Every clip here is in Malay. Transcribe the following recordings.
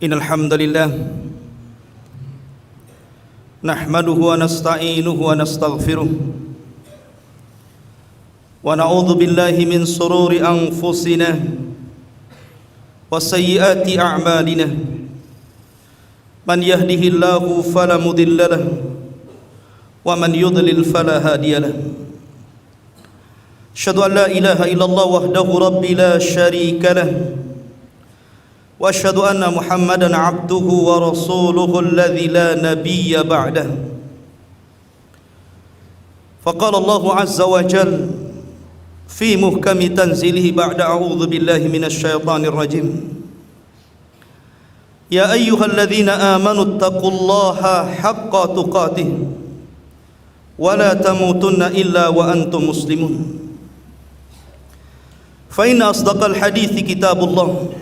Innal hamdalillah nahmaduhu wa nasta'inuhu wa nastaghfiruh wa na'udzu billahi min sururi anfusina wa sayyiati a'malina man yahdihillahu fala mudilla lahu wa man yudlil fala hadiya lahu asyhadu an la ilaha illallah wahdahu rabbi la syarika lahu wa asyhadu anna Muhammadan abduhu wa rasuluhu alladzi la nabiyya ba'dah. Faqala Allah azza wa jalla fi muhkami tanzilihi ba'da a'udzu billahi minasy syaithanir rajim. Ya ayyuhalladzina amanu taqullaha haqqa tuqatih wa la tamutunna illa wa antum muslimun. Fa inna asdaqal hadithi kitabullah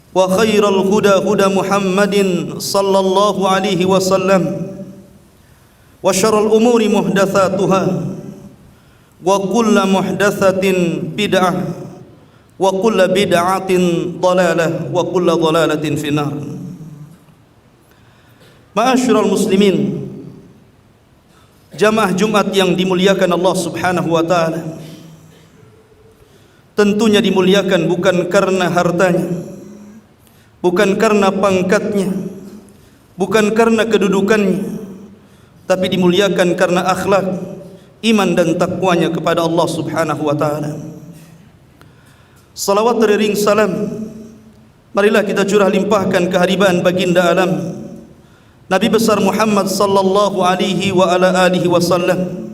wa khairal huda huda Muhammadin sallallahu alaihi wasallam wa syarrul umuri muhdatsatuha wa kullu muhdatsatin bid'ah wa kullu bid'atin dhalalah wa kullu dhalalatin finnar. Ma'asyiral muslimin, jamaah Jumat yang dimuliakan Allah Subhanahu wa taala, tentunya dimuliakan bukan karena hartanya, bukan karena pangkatnya, bukan karena kedudukannya, tapi dimuliakan karena akhlak, iman dan takwanya kepada Allah Subhanahu wa taala. Salawat beriring salam marilah kita curah limpahkan kehadiran baginda alam Nabi besar Muhammad sallallahu alaihi wa ala alihi wasallam.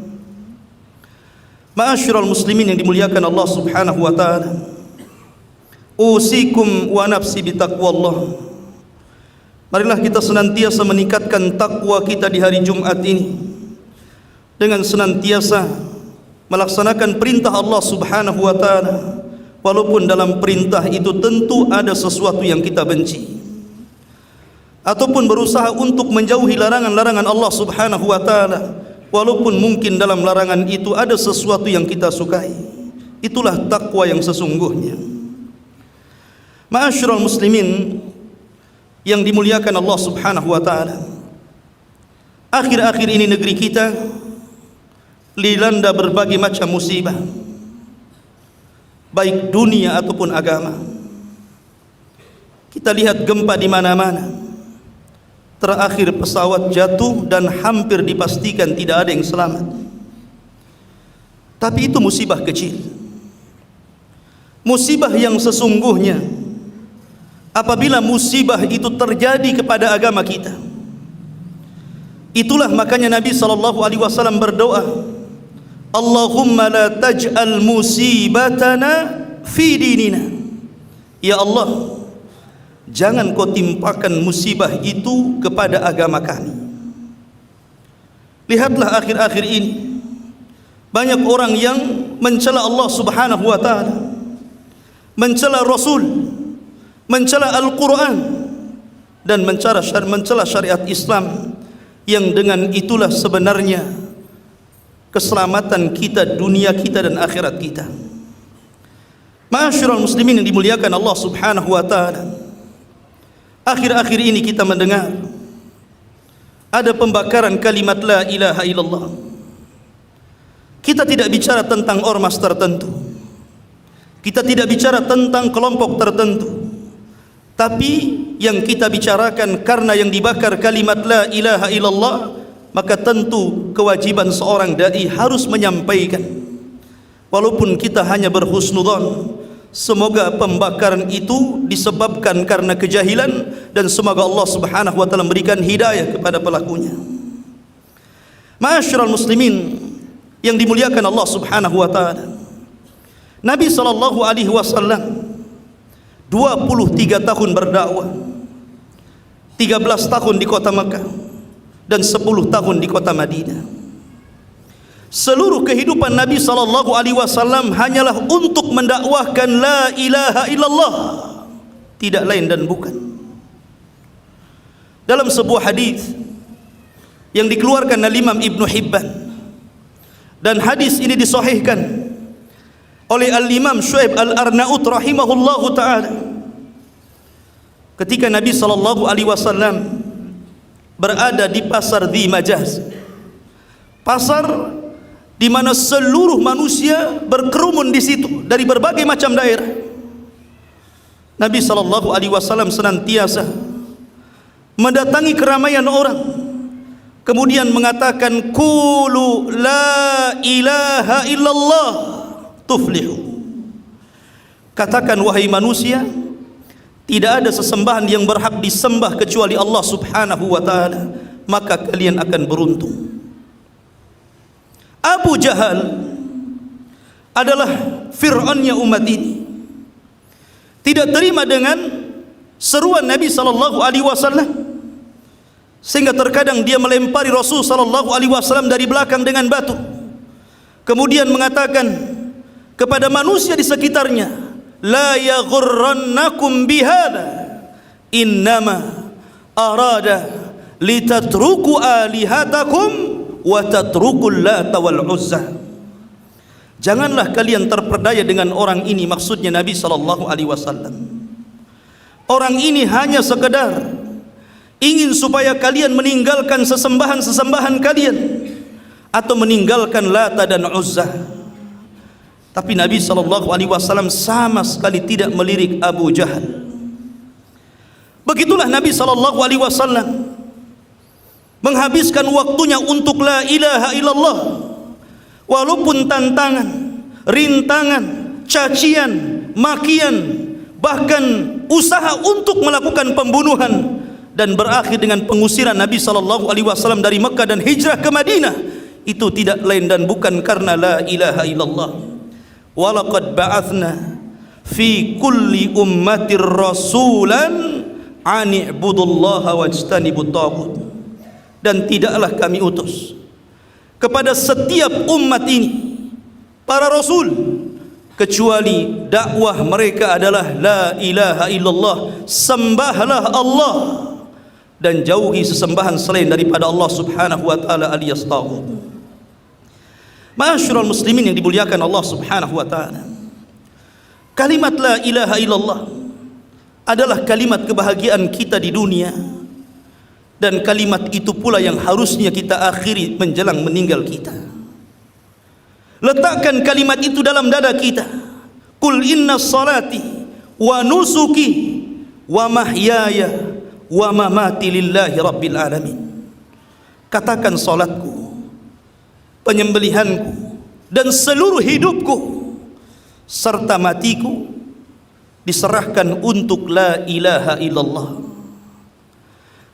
Ma'asyiral muslimin yang dimuliakan Allah Subhanahu wa taala, usikum wa nafsi bitaqwallah. Marilah kita senantiasa meningkatkan takwa kita di hari Jumat ini dengan senantiasa melaksanakan perintah Allah Subhanahu wa taala, walaupun dalam perintah itu tentu ada sesuatu yang kita benci, ataupun berusaha untuk menjauhi larangan-larangan Allah Subhanahu wa taala, walaupun mungkin dalam larangan itu ada sesuatu yang kita sukai. Itulah takwa yang sesungguhnya. Ma'asyiral muslimin yang dimuliakan Allah Subhanahu wa taala, akhir-akhir ini negeri kita dilanda berbagai macam musibah, baik dunia ataupun agama. Kita lihat gempa di mana-mana. Terakhir pesawat jatuh dan hampir dipastikan tidak ada yang selamat. Tapi itu musibah kecil. Musibah yang sesungguhnya apabila musibah itu terjadi kepada agama kita. Itulah makanya Nabi SAW berdoa, Allahumma la taj'al musibatana fi dinina. Ya Allah, jangan kau timpakan musibah itu kepada agama kami. Lihatlah akhir-akhir ini banyak orang yang mencela Allah Subhanahu wa taala, mencela Rasul, mencela Al-Quran, dan mencela syariat Islam, yang dengan itulah sebenarnya keselamatan kita, dunia kita dan akhirat kita. Ma'asyiral muslimin yang dimuliakan Allah Subhanahu wa taala, akhir-akhir ini kita mendengar ada pembakaran kalimat la ilaha illallah. Kita tidak bicara tentang ormas tertentu, kita tidak bicara tentang kelompok tertentu, tapi yang kita bicarakan karena yang dibakar kalimat la ilaha illallah, maka tentu kewajiban seorang dai harus menyampaikan, walaupun kita hanya berhusnudzon, semoga pembakaran itu disebabkan karena kejahilan, dan semoga Allah Subhanahu wa taala memberikan hidayah kepada pelakunya. Ma'asyiral muslimin yang dimuliakan Allah Subhanahu wa taala, Nabi sallallahu alaihi wasallam 23 tahun berdakwah, 13 tahun di kota Makkah dan 10 tahun di kota Madinah. Seluruh kehidupan Nabi sallallahu alaihi wasallam hanyalah untuk mendakwahkan la ilaha illallah, tidak lain dan bukan. Dalam sebuah hadis yang dikeluarkan oleh Imam Ibnu Hibban, dan hadis ini disahihkan oleh Al-Imam Syu'aib Al-Arnaut rahimahullahu ta'ala, ketika Nabi SAW berada di pasar Dhi Majaz, pasar di mana seluruh manusia berkerumun di situ dari berbagai macam daerah. Nabi SAW senantiasa mendatangi keramaian orang, kemudian mengatakan, qulu la ilaha illallah tuflihu. Katakan wahai manusia, tidak ada sesembahan yang berhak disembah kecuali Allah Subhanahu wa ta'ala, maka kalian akan beruntung. Abu Jahal adalah Fir'aunnya umat ini. Tidak terima dengan seruan Nabi SAW, sehingga terkadang dia melempari Rasul SAW dari belakang dengan batu, kemudian mengatakan kepada manusia di sekitarnya, la yaghurrannakum bihada innama arada litatruku alihatakum wa tatrukul lata wal uzza. Janganlah kalian terperdaya dengan orang ini, maksudnya Nabi SAW. Orang ini hanya sekedar ingin supaya kalian meninggalkan sesembahan-sesembahan kalian atau meninggalkan Lata dan Uzza. Tapi Nabi SAW sama sekali tidak melirik Abu Jahal. Begitulah Nabi SAW menghabiskan waktunya untuk la ilaha illallah, walaupun tantangan, rintangan, cacian, makian, bahkan usaha untuk melakukan pembunuhan, dan berakhir dengan pengusiran Nabi SAW dari Mekah dan hijrah ke Madinah, itu tidak lain dan bukan karena la ilaha illallah. Walaqad ba'athna fi kulli ummatir rasulan ani'budullaha wajtanibut taghut. Dan tidaklah kami utus kepada setiap umat ini para rasul kecuali dakwah mereka adalah la ilaha illallah, sembahlah Allah dan jauhi sesembahan selain daripada Allah Subhanahu wa ta'ala alias taghut. Ma'asyiral muslimin yang dimuliakan Allah Subhanahu wa ta'ala, kalimat la ilaha illallah adalah kalimat kebahagiaan kita di dunia, dan kalimat itu pula yang harusnya kita akhiri menjelang meninggal kita. Letakkan kalimat itu dalam dada kita. Qul inna salati wa nusuki wa mahyaya wa mamati lillahi rabbil alamin. Katakan salatku, penyembelihanku, dan seluruh hidupku serta matiku diserahkan untuk la ilaha illallah.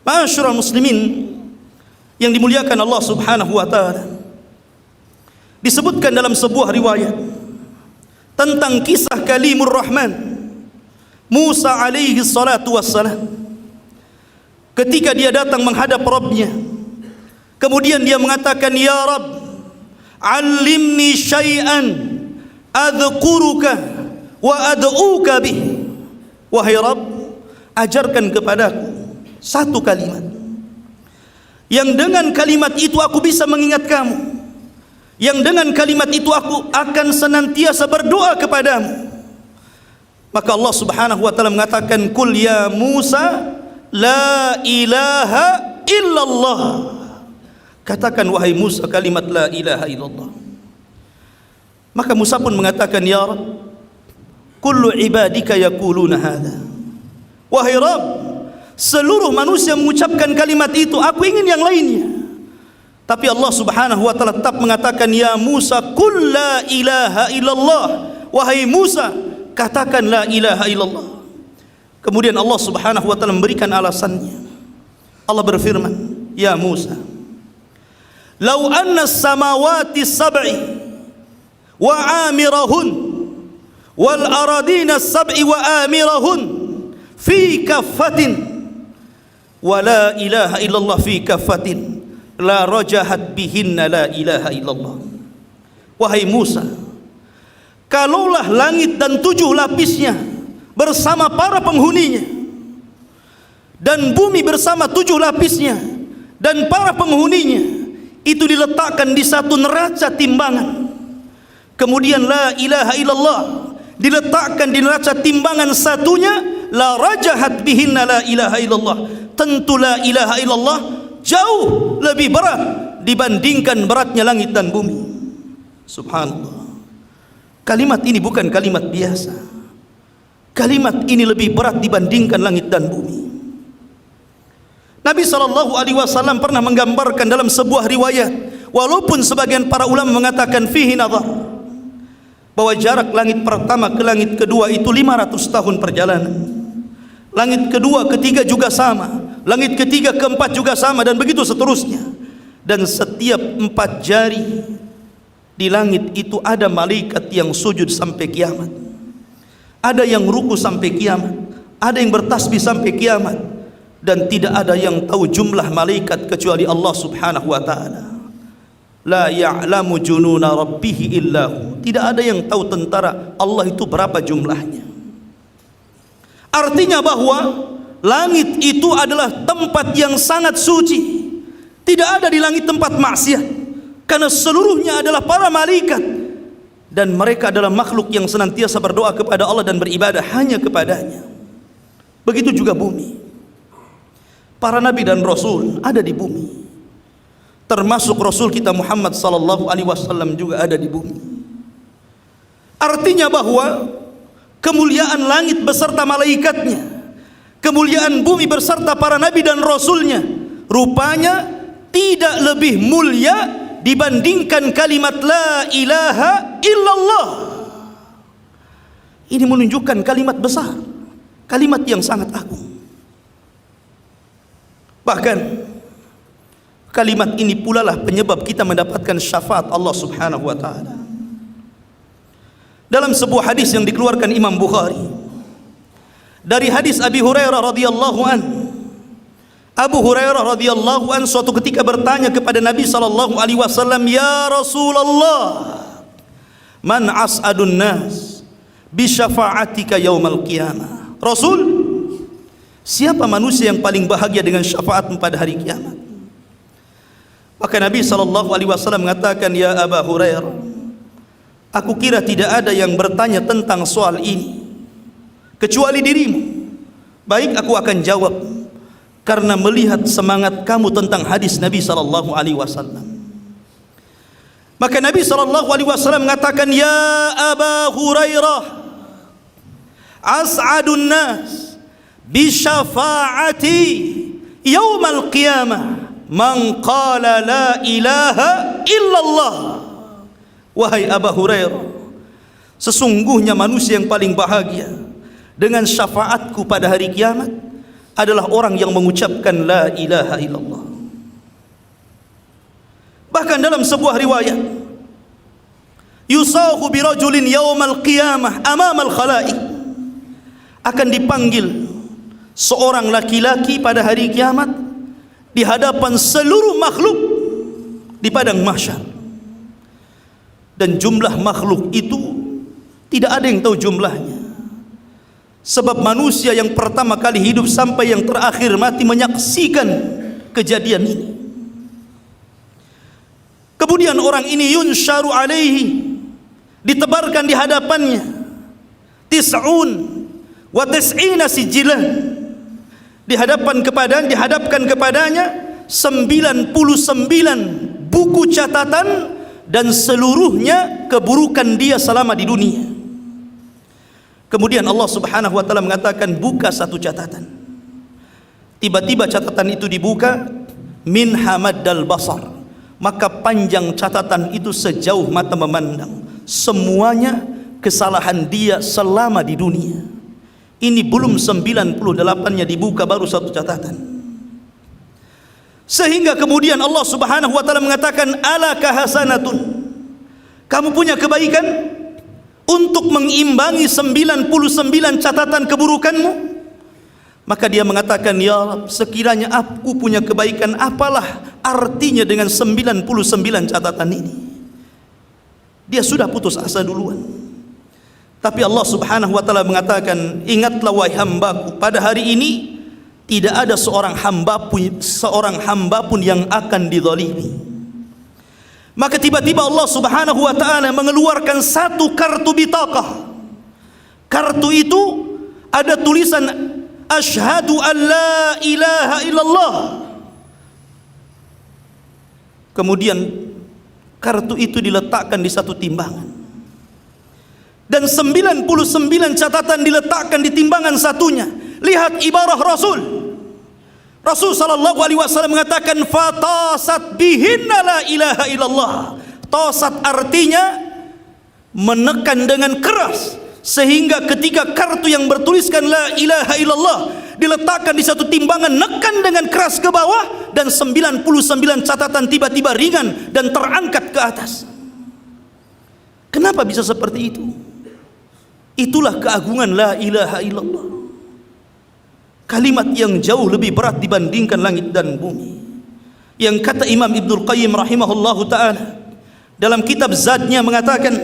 Ma'asyiral muslimin yang dimuliakan Allah Subhanahu wa ta'ala, disebutkan dalam sebuah riwayat tentang kisah Kalimur Rahman Musa alaihi salatu wassalam, ketika dia datang menghadap Rabbnya, kemudian dia mengatakan, ya Rabb, allimni syai'an adhkuruka wa ad'uka bih. Wahai Rabb, ajarkan kepadaku satu kalimat yang dengan kalimat itu aku bisa mengingat kamu, yang dengan kalimat itu aku akan senantiasa berdoa kepadamu. Maka Allah Subhanahu wa ta'ala mengatakan, Qul ya Musa la ilaha illallah. Katakan wahai Musa kalimat la ilaha illallah. Maka Musa pun mengatakan, ya Rabb, kullu ibadika yaquluna hadha. Wahai Rabb, seluruh manusia mengucapkan kalimat itu, aku ingin yang lainnya. Tapi Allah Subhanahu wa ta'ala tetap mengatakan, ya Musa qul la ilaha illallah. Wahai Musa, katakan la ilaha illallah. Kemudian Allah Subhanahu wa ta'ala memberikan alasannya. Allah berfirman, ya Musa, law anna as-samawati sab'i wa amirahun wal aradina as-sab'i wa amirahun fi kaffatin wa la ilaha illallah fi kaffatin la rajahat bihinna la ilaha illallah. Wahai Musa, kalaulah langit dan 7 lapisnya bersama para penghuninya, dan bumi bersama 7 lapisnya dan para penghuninya itu diletakkan di satu neraca timbangan, kemudian la ilaha illallah diletakkan di neraca timbangan satunya, la rajahat bihinna la ilaha illallah. Tentu la ilaha illallah jauh lebih berat dibandingkan beratnya langit dan bumi. Subhanallah. Kalimat ini bukan kalimat biasa. Kalimat ini lebih berat dibandingkan langit dan bumi. Nabi SAW pernah menggambarkan dalam sebuah riwayat, walaupun sebagian para ulama mengatakan fihi nadhar, bahwa jarak langit pertama ke langit kedua itu 500 tahun perjalanan. Langit kedua, ketiga juga sama. Langit ketiga, keempat juga sama, dan begitu seterusnya. Dan setiap 4 jari di langit itu ada malaikat yang sujud sampai kiamat. Ada yang ruku sampai kiamat. Ada yang bertasbih sampai kiamat. Dan tidak ada yang tahu jumlah malaikat kecuali Allah Subhanahu wa ta'ala. La ya'lamu jununa rabbihi illahu. Tidak ada yang tahu tentara Allah itu berapa jumlahnya. Artinya bahwa langit itu adalah tempat yang sangat suci. Tidak ada di langit tempat maksiat, karena seluruhnya adalah para malaikat, dan mereka adalah makhluk yang senantiasa berdoa kepada Allah dan beribadah hanya kepadanya. Begitu juga bumi. Para nabi dan rasul ada di bumi, termasuk Rasul kita Muhammad sallallahu alaihi wasallam juga ada di bumi. Artinya bahwa kemuliaan langit beserta malaikatnya, kemuliaan bumi beserta para nabi dan rasulnya, rupanya tidak lebih mulia dibandingkan kalimat la ilaha illallah. Ini menunjukkan kalimat besar, kalimat yang sangat agung. Bahkan kalimat ini pula lah penyebab kita mendapatkan syafaat Allah Subhanahu wa ta'ala. Dalam sebuah hadis yang dikeluarkan Imam Bukhari dari hadis Abi Hurairah radhiyallahu an, Abu Hurairah radhiyallahu an suatu ketika bertanya kepada Nabi sallallahu alaihi wasallam, "Ya Rasulullah, man as'adun nas bi syafa'atika yaumal qiyamah?" Rasul, siapa manusia yang paling bahagia dengan syafaatmu pada hari kiamat? Maka Nabi sallallahu alaihi wasallam mengatakan, "Ya Abu Hurairah, aku kira tidak ada yang bertanya tentang soal ini kecuali dirimu. Baik, aku akan jawab, karena melihat semangat kamu tentang hadis Nabi sallallahu alaihi wasallam." Maka Nabi sallallahu alaihi wasallam mengatakan, "Ya Abu Hurairah, as'adun nas bi syafaati yaumal qiyamah man qala la ilaha illallah." Wahai Abu Hurairah, sesungguhnya manusia yang paling bahagia dengan syafaatku pada hari kiamat adalah orang yang mengucapkan la ilaha illallah. Bahkan dalam sebuah riwayat, yusahu birajulin yaumal qiyamah amamal khalaik, akan dipanggil seorang laki-laki pada hari kiamat di hadapan seluruh makhluk di padang mahsyar. Dan jumlah makhluk itu tidak ada yang tahu jumlahnya, sebab manusia yang pertama kali hidup sampai yang terakhir mati menyaksikan kejadian ini. Kemudian orang ini yunsharu alaihi, ditebarkan di hadapannya tis'un wa tis'ina sijilan, dihadapkan kepadanya 99 buku catatan, dan seluruhnya keburukan dia selama di dunia. Kemudian Allah Subhanahu wa ta'ala mengatakan, buka satu catatan. Tiba-tiba catatan itu dibuka, min hamaddal basar, maka panjang catatan itu sejauh mata memandang. Semuanya kesalahan dia selama di dunia. Ini belum 98-nya dibuka, baru satu catatan. Sehingga kemudian Allah Subhanahu wa ta'ala mengatakan, alaka hasanatun, kamu punya kebaikan untuk mengimbangi 99 catatan keburukanmu? Maka dia mengatakan, ya Rabb, sekiranya aku punya kebaikan, apalah artinya dengan 99 catatan ini? Dia sudah putus asa duluan. Tapi Allah Subhanahu wa ta'ala mengatakan, ingatlah wahai hambaku, pada hari ini tidak ada seorang hamba pun yang akan dizalimi. Maka tiba-tiba Allah Subhanahu wa ta'ala mengeluarkan satu kartu bitaqah. Kartu itu ada tulisan asyhadu an la ilaha illallah. Kemudian kartu itu diletakkan di satu timbangan, dan 99 catatan diletakkan di timbangan satunya. Lihat ibarah Rasul sallallahu alaihi wasallam mengatakan fatasat bihinna la ilaha illallah. Tasat artinya menekan dengan keras, sehingga ketika kartu yang bertuliskan la ilaha illallah diletakkan di satu timbangan, nekan dengan keras ke bawah, dan 99 catatan tiba-tiba ringan dan terangkat ke atas. Kenapa bisa seperti itu? Itulah keagungan la ilaha illallah. Kalimat yang jauh lebih berat dibandingkan langit dan bumi. Yang kata Imam Ibnul Qayyim rahimahullahu ta'ala dalam kitab Zadnya mengatakan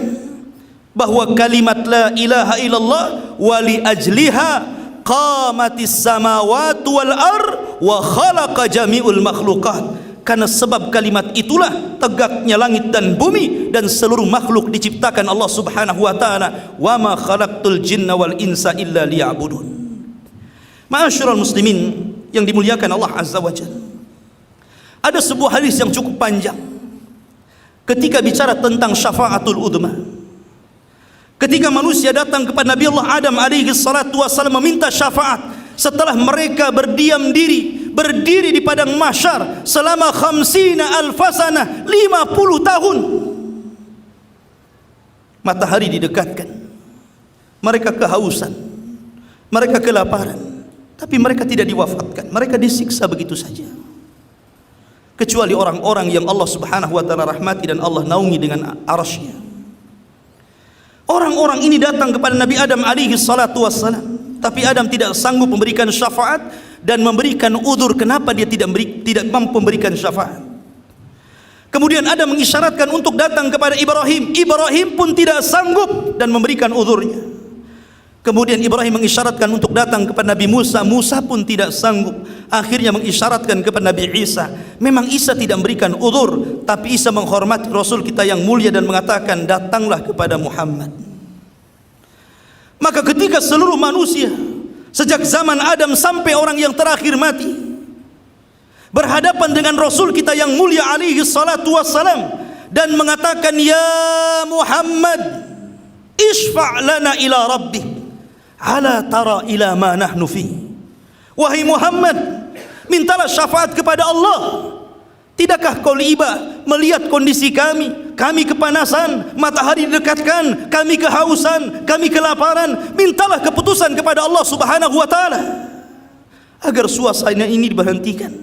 bahwa kalimat la ilaha illallah wali ajliha qamatis samawati wal ard wa khalaqa jami'ul makhluqat. Karena sebab kalimat itulah tegaknya langit dan bumi dan seluruh makhluk diciptakan Allah Subhanahu wa taala. Wa ma khalaqtul jinna wal insa illa liya'budun. Ma'asyiral muslimin yang dimuliakan Allah Azza wa Jalla. Ada sebuah hadis yang cukup panjang ketika bicara tentang syafaatul udma. Ketika manusia datang kepada Nabi Allah Adam alaihi salatu wasallam meminta syafaat, setelah mereka berdiri di padang mahsyar selama 50 alfasana, 50 tahun. Matahari didekatkan, mereka kehausan, mereka kelaparan, tapi mereka tidak diwafatkan, mereka disiksa begitu saja. Kecuali orang-orang yang Allah Subhanahu wa taala rahmati dan Allah naungi dengan arasy-Nya. Orang-orang ini datang kepada Nabi Adam alaihi salatu wassalam, tapi Adam tidak sanggup memberikan syafaat dan memberikan udzur kenapa dia tidak mampu memberikan syafaat. Kemudian Adam mengisyaratkan untuk datang kepada Ibrahim. Ibrahim pun tidak sanggup dan memberikan udzurnya. Kemudian Ibrahim mengisyaratkan untuk datang kepada Nabi Musa. Musa pun tidak sanggup. Akhirnya mengisyaratkan kepada Nabi Isa. Memang Isa tidak memberikan udzur, tapi Isa menghormati Rasul kita yang mulia dan mengatakan datanglah kepada Muhammad. Maka ketika seluruh manusia sejak zaman Adam sampai orang yang terakhir mati berhadapan dengan Rasul kita yang mulia alaihi salatu wassalam dan mengatakan ya Muhammad isfa' lana ila rabbik ala tara ila ma nahnu fi. Wahai Muhammad, mintalah syafaat kepada Allah. Tidakkah kau iba melihat kondisi kami kepanasan, matahari didekatkan, kami kehausan, kami kelaparan. Mintalah keputusan kepada Allah Subhanahu wa taala agar suasana ini diberhentikan.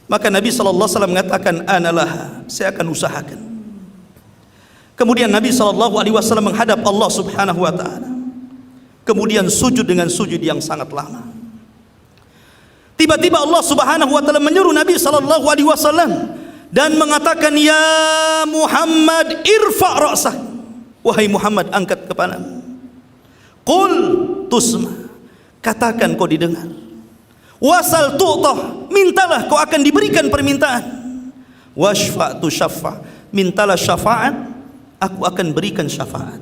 Maka Nabi sallallahu alaihi wasallam mengatakan analah, saya akan usahakan. Kemudian Nabi sallallahu alaihi wasallam menghadap Allah Subhanahu wa taala. Kemudian sujud dengan sujud yang sangat lama. Tiba-tiba Allah Subhanahu wa taala menyuruh Nabi sallallahu alaihi wasallam dan mengatakan ya Muhammad irfa' ra'sak. Wahai Muhammad, angkat kepalamu. Qul tusma, katakan kau didengar. Wasal tu'tah, mintalah kau akan diberikan permintaan. Washfa' tu syaffa', mintalah syafaat, aku akan berikan syafaat.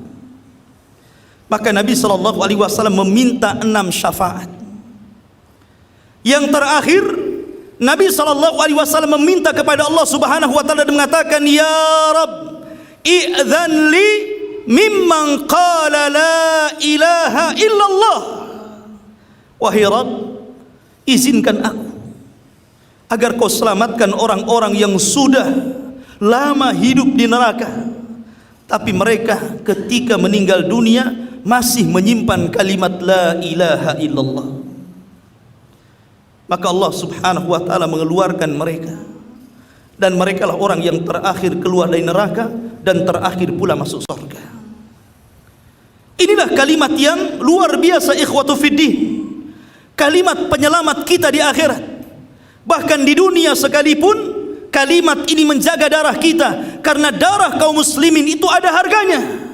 Maka Nabi sallallahu alaihi wasallam meminta 6 syafaat. Yang terakhir Nabi sallallahu alaihi wasallam meminta kepada Allah Subhanahu wa taala dan mengatakan ya Rabb i'dzan li mimman qala la ilaha illallah. Wahai Rabb, izinkan aku agar kau selamatkan orang-orang yang sudah lama hidup di neraka, tapi mereka ketika meninggal dunia masih menyimpan kalimat la ilaha illallah. Maka Allah Subhanahu wa taala mengeluarkan mereka, dan mereka lah orang yang terakhir keluar dari neraka dan terakhir pula masuk surga. Inilah kalimat yang luar biasa ikhwatu fiddin, kalimat penyelamat kita di akhirat. Bahkan di dunia sekalipun kalimat ini menjaga darah kita, karena darah kaum muslimin itu ada harganya.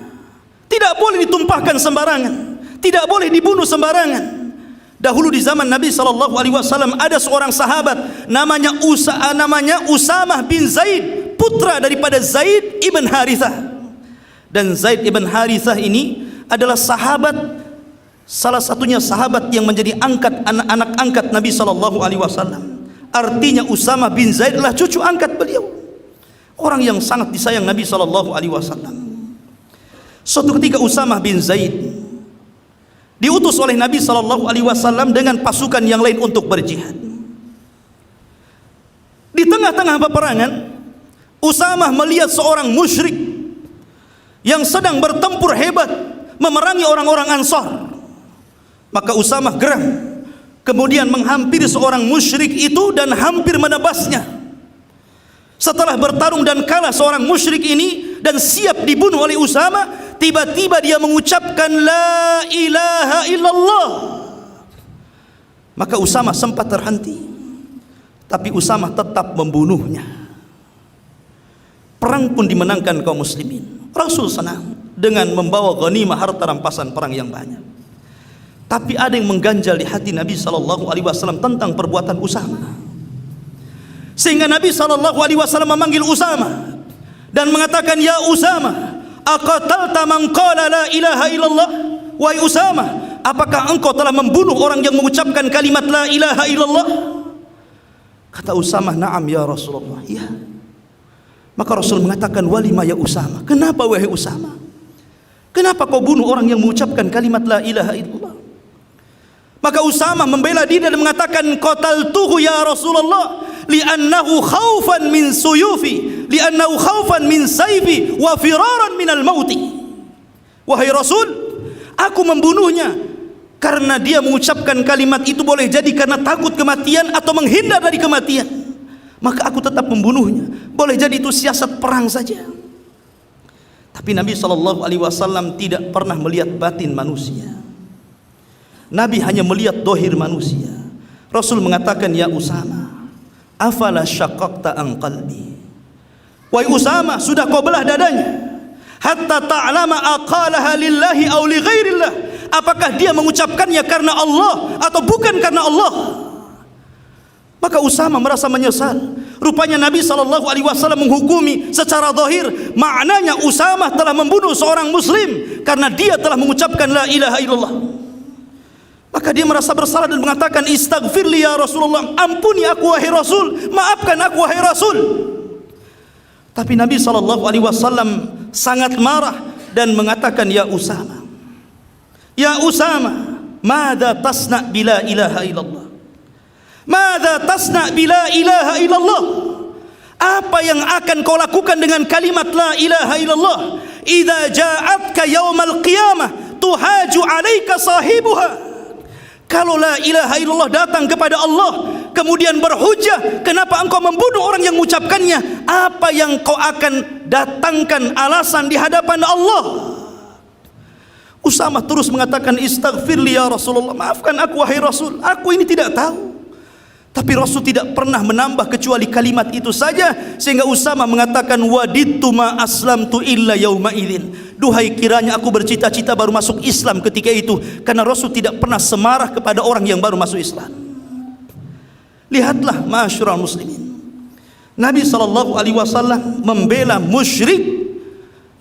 Tidak boleh ditumpahkan sembarangan, tidak boleh dibunuh sembarangan. Dahulu di zaman Nabi sallallahu alaihi wasallam ada seorang sahabat namanya Usamah bin Zaid, putra daripada Zaid ibn Harithah. Dan Zaid ibn Harithah ini adalah sahabat salah satunya sahabat yang menjadi anak angkat Nabi sallallahu alaihi wasallam. Artinya Usamah bin Zaid adalah cucu angkat beliau, orang yang sangat disayang Nabi sallallahu alaihi wasallam. Suatu ketika Usamah bin Zaid diutus oleh Nabi sallallahu alaihi wasallam dengan pasukan yang lain untuk berjihad. Di tengah-tengah peperangan, Usamah melihat seorang musyrik yang sedang bertempur hebat memerangi orang-orang Ansar. Maka Usamah geram, kemudian menghampiri seorang musyrik itu dan hampir menebasnya. Setelah bertarung dan kalah seorang musyrik ini dan siap dibunuh oleh Usamah, tiba-tiba dia mengucapkan la ilaha illallah. Maka Usamah sempat terhenti, tapi Usamah tetap membunuhnya. Perang pun dimenangkan kaum muslimin. Rasul senang dengan membawa ghanimah, harta rampasan perang yang banyak. Tapi ada yang mengganjal di hati Nabi sallallahu alaihi wasallam tentang perbuatan Usamah. Sehingga Nabi sallallahu alaihi wasallam memanggil Usamah dan mengatakan, "Ya Usamah, aqatalta man qala la ilaha illallah?" Wahai Usamah, apakah engkau telah membunuh orang yang mengucapkan kalimat la ilaha illallah? Kata Usamah, "Na'am ya Rasulullah." Ya. Maka Rasul mengatakan, "Walima ya Usamah?" Kenapa wahai Usamah? Kenapa kau bunuh orang yang mengucapkan kalimat la ilaha illallah? Maka Usamah membela diri dan mengatakan, "Qataltuhu ya Rasulullah li'annahu khaufan min suyufi, li'annahu khaufan min sayfi wa firaran minal mauti." Wahai Rasul, aku membunuhnya karena dia mengucapkan kalimat itu boleh jadi karena takut kematian atau menghindar dari kematian. Maka aku tetap membunuhnya. Boleh jadi itu siasat perang saja. Tapi Nabi sallallahu alaihi wasallam tidak pernah melihat batin manusia. Nabi hanya melihat dohir manusia. Rasul mengatakan, "Ya Usamah, afala syaqqaqta an qalbi?" Wahai Usamah, sudah kau belah dadanya hatta ta'lama aqalaha lillahi aw li ghairillah? Apakah dia mengucapkannya karena Allah atau bukan karena Allah? Maka Usamah merasa menyesal. Rupanya Nabi sallallahu alaihi wasallam menghukumi secara zahir, maknanya Usamah telah membunuh seorang muslim karena dia telah mengucapkan la ilaha illallah. Maka dia merasa bersalah dan mengatakan, "Istaghfirli ya Rasulullah." Ampuni aku wahai Rasul, maafkan aku wahai Rasul. Tapi Nabi sallallahu alaihi wasallam sangat marah dan mengatakan, "Ya Usamah, ya Usamah, madza tasna bila ilaha illallah? Madza tasna bila ilaha illallah?" Apa yang akan kau lakukan dengan kalimat la ilaha illallah? "Idza ja'atka yaumal qiyamah tuhaju 'alaika sahibuha." Kalau la ilaha illallah datang kepada Allah kemudian berhujah, kenapa engkau membunuh orang yang mengucapkannya? Apa yang kau akan datangkan alasan di hadapan Allah? Usamah terus mengatakan, "Istaghfirli ya Rasulullah." Maafkan aku wahai Rasul, aku ini tidak tahu. Tapi Rasul tidak pernah menambah kecuali kalimat itu saja, sehingga Usamah mengatakan, "Wadittu ma aslamtu illa yauma idzin." Duhai kiranya aku bercita-cita baru masuk Islam ketika itu, karena Rasul tidak pernah semarah kepada orang yang baru masuk Islam. Lihatlah ma'asyiral muslimin, Nabi sallallahu alaihi wasallam membela musyrik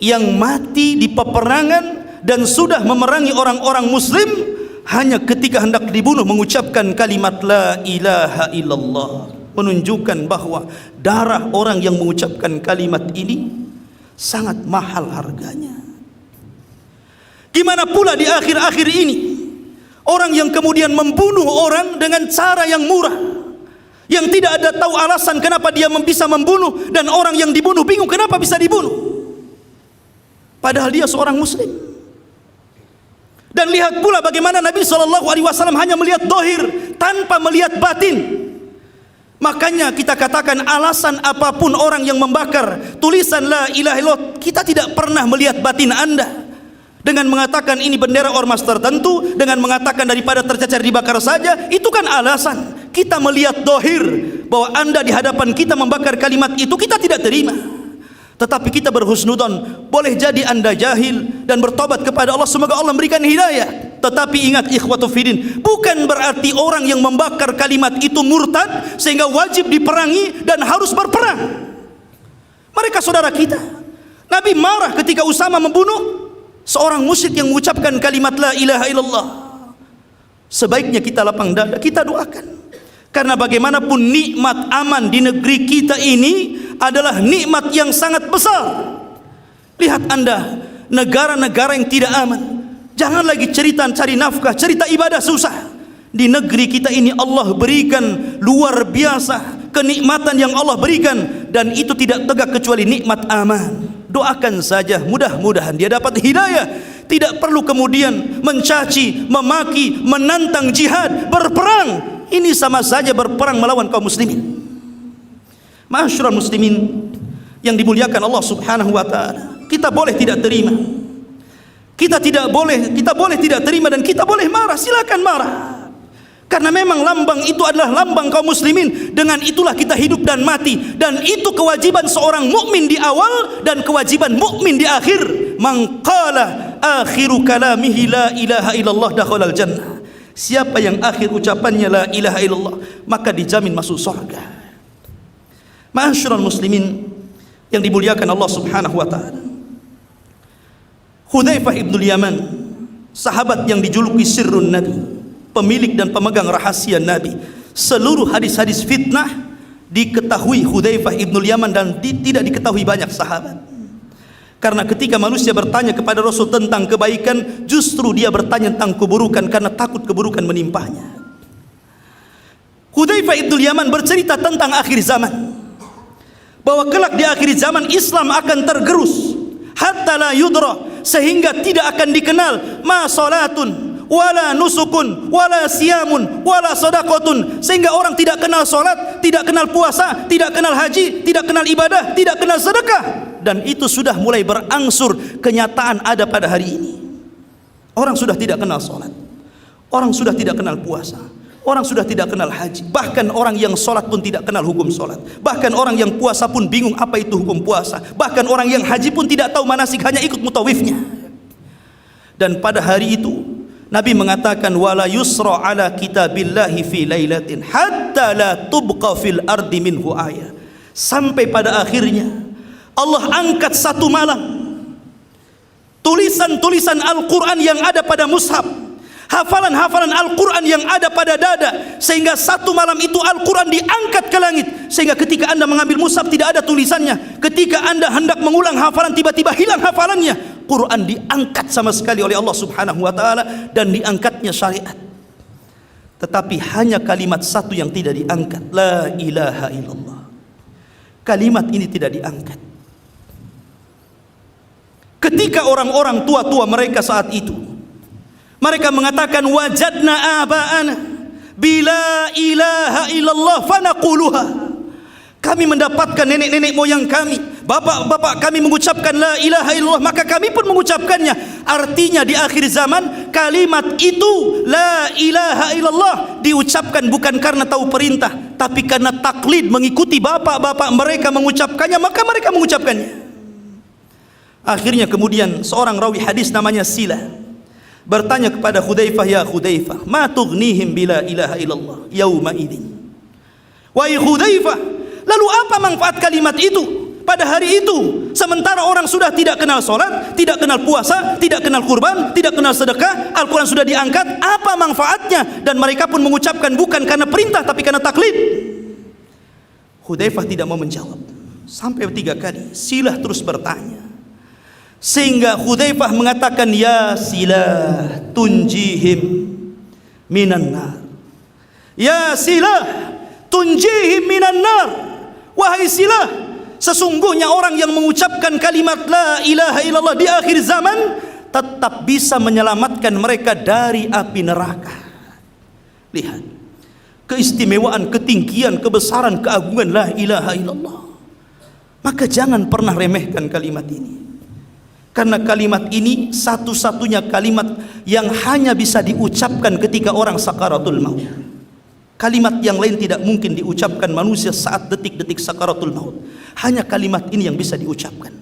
yang mati di peperangan dan sudah memerangi orang-orang muslim hanya ketika hendak dibunuh mengucapkan kalimat la ilaha illallah, menunjukkan bahwa darah orang yang mengucapkan kalimat ini sangat mahal harganya. Gimana pula di akhir-akhir ini orang yang kemudian membunuh orang dengan cara yang murah, yang tidak ada tahu alasan kenapa dia bisa membunuh, dan orang yang dibunuh bingung kenapa bisa dibunuh, padahal dia seorang muslim. Dan lihat pula bagaimana Nabi SAW hanya melihat dohir tanpa melihat batin. Makanya kita katakan, alasan apapun orang yang membakar tulisan la ilaha illallah, kita tidak pernah melihat batin Anda. Dengan mengatakan ini bendera ormas tertentu, dengan mengatakan daripada tercecer dibakar saja, itu kan alasan. Kita melihat dohir bahwa Anda di hadapan kita membakar kalimat itu, kita tidak terima. Tetapi kita berhusnudon, boleh jadi Anda jahil dan bertobat kepada Allah, semoga Allah memberikan hidayah. Tetapi ingat ikhwatu fiddin, bukan berarti orang yang membakar kalimat itu murtad sehingga wajib diperangi dan harus berperang. Mereka saudara kita. Nabi marah ketika Usamah membunuh seorang musyrik yang mengucapkan kalimat la ilaha illallah. sebaiknya kita lapang dada, kita doakan. Karena bagaimanapun nikmat aman di negeri kita ini adalah nikmat yang sangat besar. Lihat Anda, negara-negara yang tidak aman, jangan lagi cerita cari nafkah, cerita ibadah susah. Di negeri kita ini Allah berikan luar biasa kenikmatan yang Allah berikan, dan itu tidak tegak kecuali nikmat aman. Doakan saja, mudah-mudahan dia dapat hidayah. Tidak perlu kemudian mencaci, memaki, menantang jihad, berperang. Ini sama saja berperang melawan kaum muslimin. Ma'asyiral muslimin yang dimuliakan Allah Subhanahu wa taala, kita boleh tidak terima. Kita boleh tidak terima, dan kita boleh marah, silakan marah. Karena memang lambang itu adalah lambang kaum muslimin. Dengan itulah kita hidup dan mati, dan itu kewajiban seorang mukmin di awal dan kewajiban mukmin di akhir. Man qala akhiru kalamihi la ilaha illallah dakhalal jannah. Siapa yang akhir ucapannya la ilaha illallah, maka dijamin masuk surga. Ma'asyiral muslimin yang dimuliakan Allah Subhanahu wa taala, Hudzaifah ibnul Yaman, sahabat yang dijuluki sirrun Nabi, pemilik dan pemegang rahasia Nabi. Seluruh hadis-hadis fitnah diketahui Hudzaifah ibnul Yaman, dan tidak diketahui banyak sahabat. Karena ketika manusia bertanya kepada Rasul tentang kebaikan, justru dia bertanya tentang keburukan karena takut keburukan menimpanya. Hudzaifah ibnul Yaman bercerita tentang akhir zaman, bahwa kelak di akhir zaman Islam akan tergerus hatta la yudra, sehingga tidak akan dikenal ma salatun wala nusukun wala siyamun wala sadaqatun, sehingga orang tidak kenal salat, tidak kenal puasa, tidak kenal haji, tidak kenal ibadah, tidak kenal sedekah. Dan itu sudah mulai berangsur kenyataan ada pada hari ini. Orang sudah tidak kenal salat, orang sudah tidak kenal puasa, orang sudah tidak kenal haji. Bahkan orang yang salat pun tidak kenal hukum salat. Bahkan orang yang puasa pun bingung apa itu hukum puasa. Bahkan orang yang haji pun tidak tahu manasik, hanya ikut mutawifnya. Dan pada hari itu Nabi mengatakan wala yusra ala kitabillahi fi lailatin hatta la tubqa fil ardi minhu ayah. Sampai pada akhirnya Allah angkat satu malam tulisan-tulisan Al-Quran yang ada pada mushaf, hafalan-hafalan Al-Quran yang ada pada dada, sehingga satu malam itu Al-Quran diangkat ke langit, sehingga ketika Anda mengambil mushaf tidak ada tulisannya. Ketika Anda hendak mengulang hafalan, tiba-tiba hilang hafalannya. Quran diangkat sama sekali oleh Allah Subhanahu wa taala, dan diangkatnya syariat. Tetapi hanya kalimat satu yang tidak diangkat, la ilaha illallah. Kalimat ini tidak diangkat. Ketika orang-orang tua-tua mereka saat itu, mereka mengatakan wajadna aba'ana bila ilaha illallah fanaquluha. Kami mendapatkan nenek-nenek moyang kami, bapak-bapak kami mengucapkan la ilaha illallah, maka kami pun mengucapkannya. Artinya di akhir zaman kalimat itu la ilaha illallah diucapkan bukan karena tahu perintah, tapi karena taklid, mengikuti bapak-bapak mereka mengucapkannya, maka mereka mengucapkannya. Akhirnya kemudian seorang rawi hadis namanya Silah bertanya kepada Hudzaifah, ya Hudzaifah, ma tughnihim bila ilaha illallah yauma idzin. Wahai Hudzaifah, lalu apa manfaat kalimat itu pada hari itu, sementara orang sudah tidak kenal salat, tidak kenal puasa, tidak kenal kurban, tidak kenal sedekah, Al-Quran sudah diangkat, apa manfaatnya? Dan mereka pun mengucapkan bukan karena perintah tapi karena taklid. Hudzaifah tidak mau menjawab sampai 3 kali. Silah terus bertanya, sehingga Hudzaifah mengatakan, ya Silah tunjihim minan nar, ya Silah tunjihim minan nar. Wahai Silah, sesungguhnya orang yang mengucapkan kalimat la ilaha illallah di akhir zaman tetap bisa menyelamatkan mereka dari api neraka. Lihat keistimewaan, ketinggian, kebesaran, keagungan la ilaha illallah. Maka jangan pernah remehkan kalimat ini, karena kalimat ini satu-satunya kalimat yang hanya bisa diucapkan ketika orang sakaratul maut. Kalimat yang lain tidak mungkin diucapkan manusia saat detik-detik sakaratul maut. Hanya kalimat ini yang bisa diucapkan.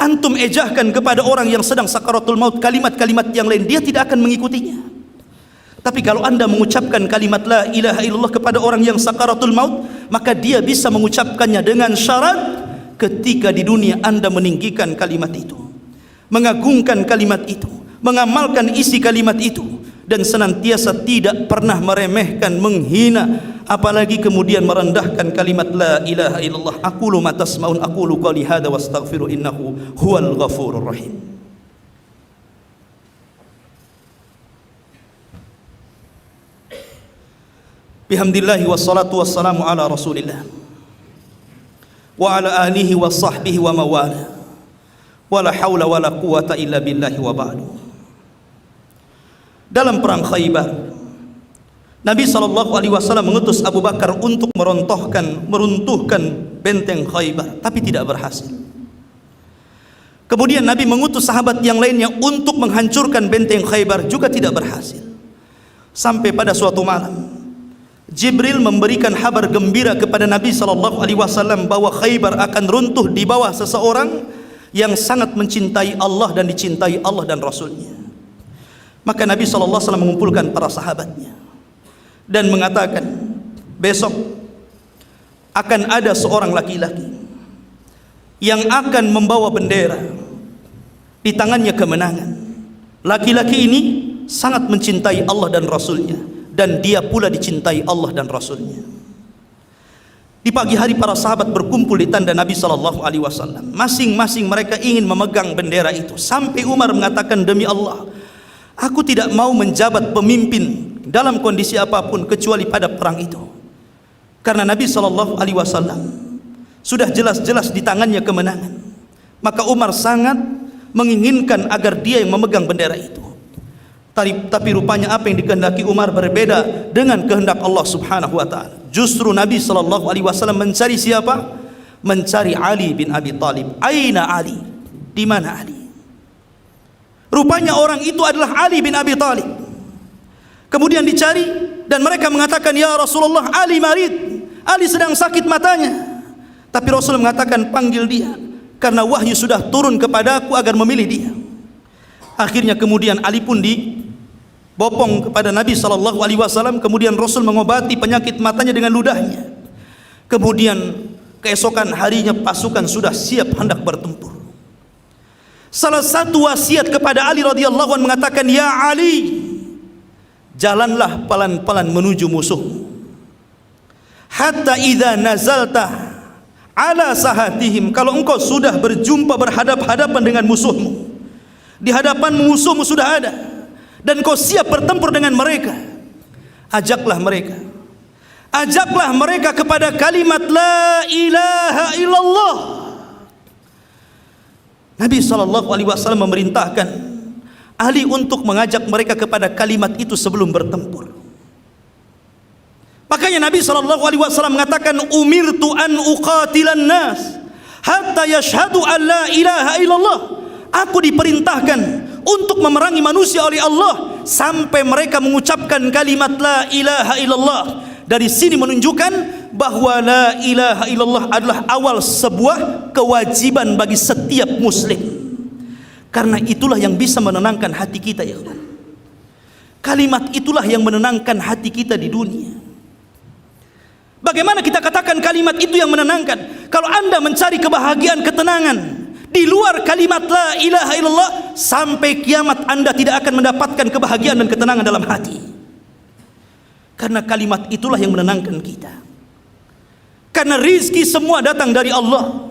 Antum ejahkan kepada orang yang sedang sakaratul maut kalimat-kalimat yang lain, dia tidak akan mengikutinya. Tapi kalau Anda mengucapkan kalimat la ilaha illallah kepada orang yang sakaratul maut, maka dia bisa mengucapkannya dengan syarat ketika di dunia Anda meninggikan kalimat itu, mengagungkan kalimat itu, mengamalkan isi kalimat itu, dan senantiasa tidak pernah meremehkan, menghina, apalagi kemudian merendahkan kalimat la ilaha illallah. Aqulu ma tasma'un, aqulu qali hadza wastaghfiru innahu huwal ghafurur rahim. Bihamdillahi wassalatu wassalamu ala rasulillah wa ala alihi wa sahbihi wa mawala, wala hawla wala quwata illa billahi wa ba'du. Dalam perang Khaybar, Nabi SAW mengutus Abu Bakar untuk meruntuhkan benteng Khaybar, tapi tidak berhasil. Kemudian Nabi mengutus sahabat yang lainnya untuk menghancurkan benteng Khaybar, juga tidak berhasil. Sampai pada suatu malam Jibril memberikan kabar gembira kepada Nabi SAW bahwa Khaybar akan runtuh di bawah seseorang yang sangat mencintai Allah dan dicintai Allah dan Rasulnya. Maka Nabi SAW mengumpulkan para sahabatnya dan mengatakan, besok akan ada seorang laki-laki yang akan membawa bendera, di tangannya kemenangan. Laki-laki ini sangat mencintai Allah dan Rasulnya, dan dia pula dicintai Allah dan Rasulnya. Di pagi hari para sahabat berkumpul di tanda Nabi SAW. Masing-masing mereka ingin memegang bendera itu. Sampai Umar mengatakan, demi Allah, aku tidak mau menjabat pemimpin dalam kondisi apapun kecuali pada perang itu. Karena Nabi SAW sudah jelas-jelas di tangannya kemenangan. Maka Umar sangat menginginkan agar dia yang memegang bendera itu. Tapi rupanya apa yang dikehendaki Umar berbeda dengan kehendak Allah Subhanahu wa taala. Justru Nabi SAW mencari siapa? Mencari Ali bin Abi Thalib. Aina Ali? Di mana Ali? Rupanya orang itu adalah Ali bin Abi Thalib. Kemudian dicari dan mereka mengatakan, ya Rasulullah, Ali marid, Ali sedang sakit matanya. Tapi Rasul mengatakan, panggil dia, karena wahyu sudah turun kepadaku agar memilih dia. Akhirnya kemudian Ali pun dibopong kepada Nabi SAW. Kemudian Rasul mengobati penyakit matanya dengan ludahnya. Kemudian keesokan harinya pasukan sudah siap hendak bertempur. Salah satu wasiat kepada Ali radhiyallahu anhu mengatakan, ya Ali, jalanlah pelan-pelan menuju musuhmu. Hatta idza nazalta ala sahatihim, kalau engkau sudah berjumpa berhadap-hadapan dengan musuhmu, di hadapan musuhmu sudah ada, dan kau siap bertempur dengan mereka, ajaklah mereka kepada kalimat la ilaha illallah. Nabi SAW memerintahkan Ali untuk mengajak mereka kepada kalimat itu sebelum bertempur. Makanya Nabi SAW mengatakan, umirtu an uqatilan nas hatta yashhadu an la ilaha illallah. Aku diperintahkan untuk memerangi manusia oleh Allah sampai mereka mengucapkan kalimat la ilaha illallah. Dari sini menunjukkan bahwa la ilaha illallah adalah awal sebuah kewajiban bagi setiap muslim. Karena itulah yang bisa menenangkan hati kita, ya Allah. Kalimat itulah yang menenangkan hati kita di dunia. Bagaimana kita katakan kalimat itu yang menenangkan? Kalau Anda mencari kebahagiaan, ketenangan di luar kalimat la ilaha illallah, sampai kiamat Anda tidak akan mendapatkan kebahagiaan dan ketenangan dalam hati. Karena kalimat itulah yang menenangkan kita. Karena rizki semua datang dari Allah,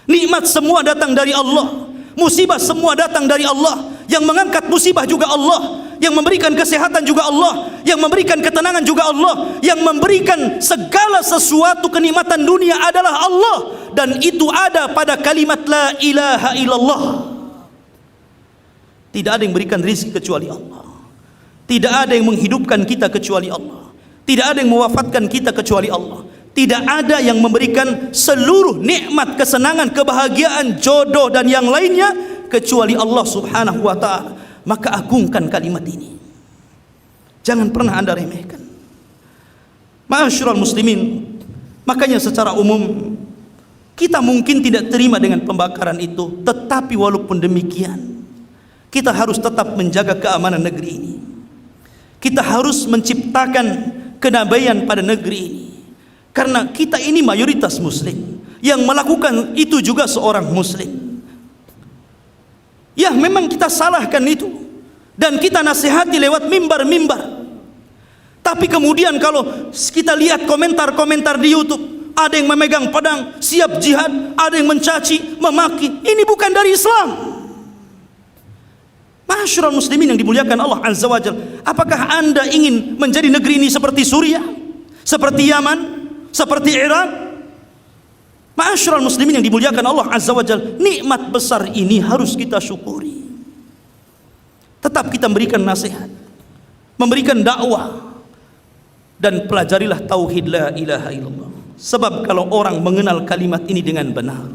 nikmat semua datang dari Allah, musibah semua datang dari Allah. Yang mengangkat musibah juga Allah, yang memberikan kesehatan juga Allah, yang memberikan ketenangan juga Allah, yang memberikan segala sesuatu kenikmatan dunia adalah Allah. Dan itu ada pada kalimat la ilaha illallah. Tidak ada yang memberikan rizki kecuali Allah. Tidak ada yang menghidupkan kita kecuali Allah. Tidak ada yang mewafatkan kita kecuali Allah. Tidak ada yang memberikan seluruh nikmat, kesenangan, kebahagiaan, jodoh dan yang lainnya kecuali Allah Subhanahu wa ta'ala. Maka agungkan kalimat ini, jangan pernah Anda remehkan. Ma'asyiral muslimin, makanya secara umum kita mungkin tidak terima dengan pembakaran itu, tetapi walaupun demikian kita harus tetap menjaga keamanan negeri ini. Kita harus menciptakan kedamaian pada negeri ini, karena kita ini mayoritas muslim. Yang melakukan itu juga seorang muslim. Ya, memang kita salahkan itu, dan kita nasihati lewat mimbar-mimbar. Tapi kemudian kalau kita lihat komentar-komentar di YouTube, ada yang memegang pedang, siap jihad, ada yang mencaci, memaki. Ini bukan dari Islam. Ma'asyiral muslimin yang dimuliakan Allah Azza wa Jalla, apakah Anda ingin menjadi negeri ini seperti Suriah, seperti Yaman, seperti Irak? Ma'asyiral muslimin yang dimuliakan Allah Azza wa Jalla, nikmat besar ini harus kita syukuri. Tetap kita memberikan nasihat, memberikan dakwah, dan pelajarilah tauhid la ilaha illallah. Sebab kalau orang mengenal kalimat ini dengan benar,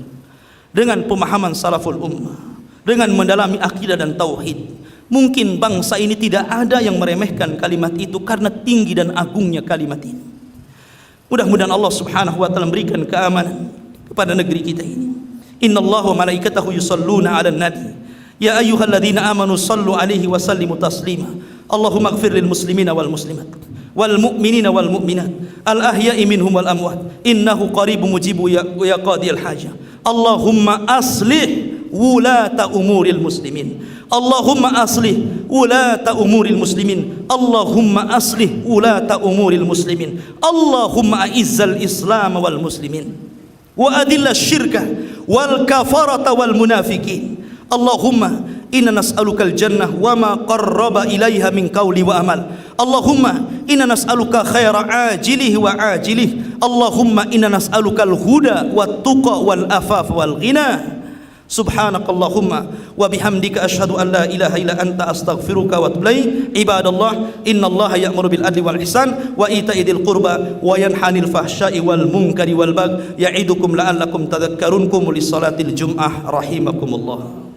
dengan pemahaman salaful ummah, dengan mendalami akidah dan tauhid, mungkin bangsa ini tidak ada yang meremehkan kalimat itu karena tinggi dan agungnya kalimat ini. Mudah-mudahan Allah Subhanahu wa taala memberikan keamanan kepada negeri kita ini. Innallaha wa malaikatahu yusholluna 'alan nabi. Ya ayyuhalladzina amanu shallu 'alaihi wa sallimu taslima. Allahumma ighfir lil muslimina wal muslimat wal mu'minina wal mu'minat al ahya'i minhum wal amwat innahu qaribun mujibu ya qadiyal hajah. Allahumma aslih wulata umuril muslimin. Allahumma aslih wulata umuril muslimin. Allahumma aslih wulata umuril muslimin. Allahumma a'izzal islam wal muslimin wa adilla syirka wal kafarata wal munafikin. Allahumma inna nas'aluka al-jannah wa ma qarraba ilaiha min qawli wa amal. Allahumma inna nas'aluka khaira ajilihi wa ajilihi. Allahumma inna nas'aluka al-huda wat tuqa wal afaf wal ghina. Subhanakallahumma wa bihamdika asyhadu an la ilaha illa anta astaghfiruka wa atubu ilaik. Ibadallah, innallaha ya'muru bil adli wal ihsan wa ita'i dzil qurba wa yanha 'anil fahsya'i wal munkari wal baghi ya'idukum la'allakum tadhakkarun. Qumu lis salatil jum'ah rahimakumullah.